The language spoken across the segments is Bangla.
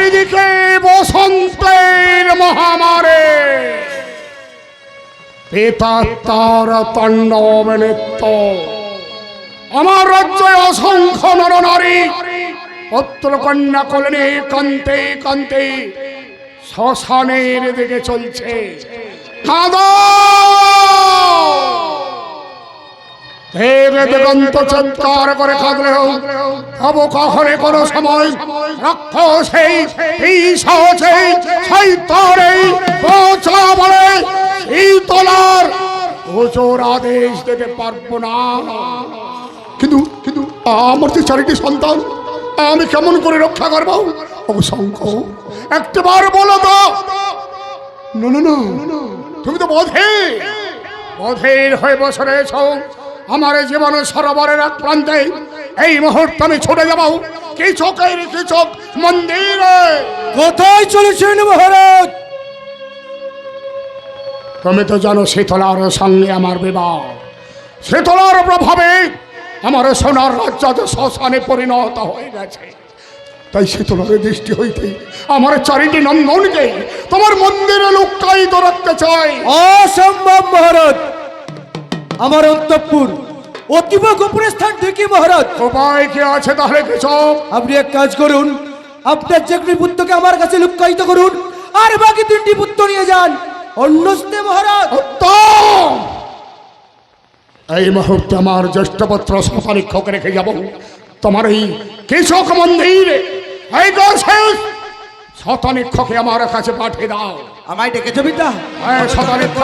চারিদিকে বসন্তের মহামারে, প্রেতাত্মার তাণ্ডব নৃত্য। আমার রাজ্যে অসংখ্য নরনারী পুত্র কন্যা কোলে কান্তে কান্তে শ্মশানের দিকে চলছে। কাঁদো দেবে দিগন্ত চিৎকার করে কাঁদলেও তবু কখনো কোনো সময় রাক্ষসেই পিশাচেই শয়তানেই পচা বলে শীতলার ওজোর আদেশ দিতে পারবো না। কিন্তু কিন্তু আমার যে চারিটি সন্তান, আমি কেমন করে রক্ষা করবো? অসংখ্য একটাবার বলো তো। না না না, তুমি তো বধির হয়ে বসে রয়েছ। আমার জীবন সরোবরের এক প্রান্তে এই মুহূর্তে আমি ছুটে যাবো কৃষকের কৃষক মন্দিরে। কোথায় চলেছেন মহারাজ? তুমি তো জানো শীতলার সঙ্গে আমার বিবাহ। শীতলার প্রভাবে আমার সোনার রাজ্য শ্মশানে পরিণত হয়ে গেছে। তাই শীতলার দৃষ্টি হইতে আমার চারিটি নন্দনকে তোমার মন্দিরে লুকায়িত রাখতে চাই। অসম্ভব মহারাজ, আমার অন্তঃপুর অতীব গোপন স্থান থেকে মহারাজ। উপায় কি আছে তাহলে কৃষক? আপনি এক কাজ করুন, আপনার যে পুত্রকে আমার কাছে লুকায়িত করুন, আর বাকি 3টি পুত্র নিয়ে যান অন্যস্তে মহারাজ। এই মুহূর্তে আমার জ্যেষ্ঠ পুত্র শতানিক্ষকে রেখে যাব তোমার এই কৃষক মন্দিরে। এই শতানিক্ষকে আমার কাছে পাঠিয়ে দাও। আমায় ডেকেছো বিদ্যা? হ্যাঁ শতানিক্ষ,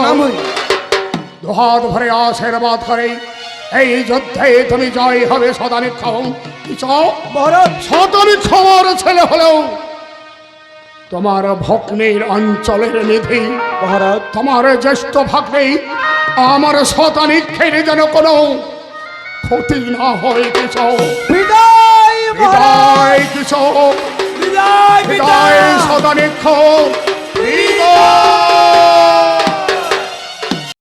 দুহাত ভরে আশীর্বাদ করে এই যুদ্ধে তুমি জয় হবে শতানিক্ষ। মহারাজ শতানিক্ষ আমার ছেলে হলেও তোমার ভগ্নীর অঞ্চলের নিধি মহারাজ, তোমার জ্যেষ্ঠ ভাগ্নে আমার শতানিক্ষের যেন কোনো ক্ষতি না হয়। কৃষক বিদায় বিদায়, কৃষক বিদায়, বিদায় শতানিক্ষ।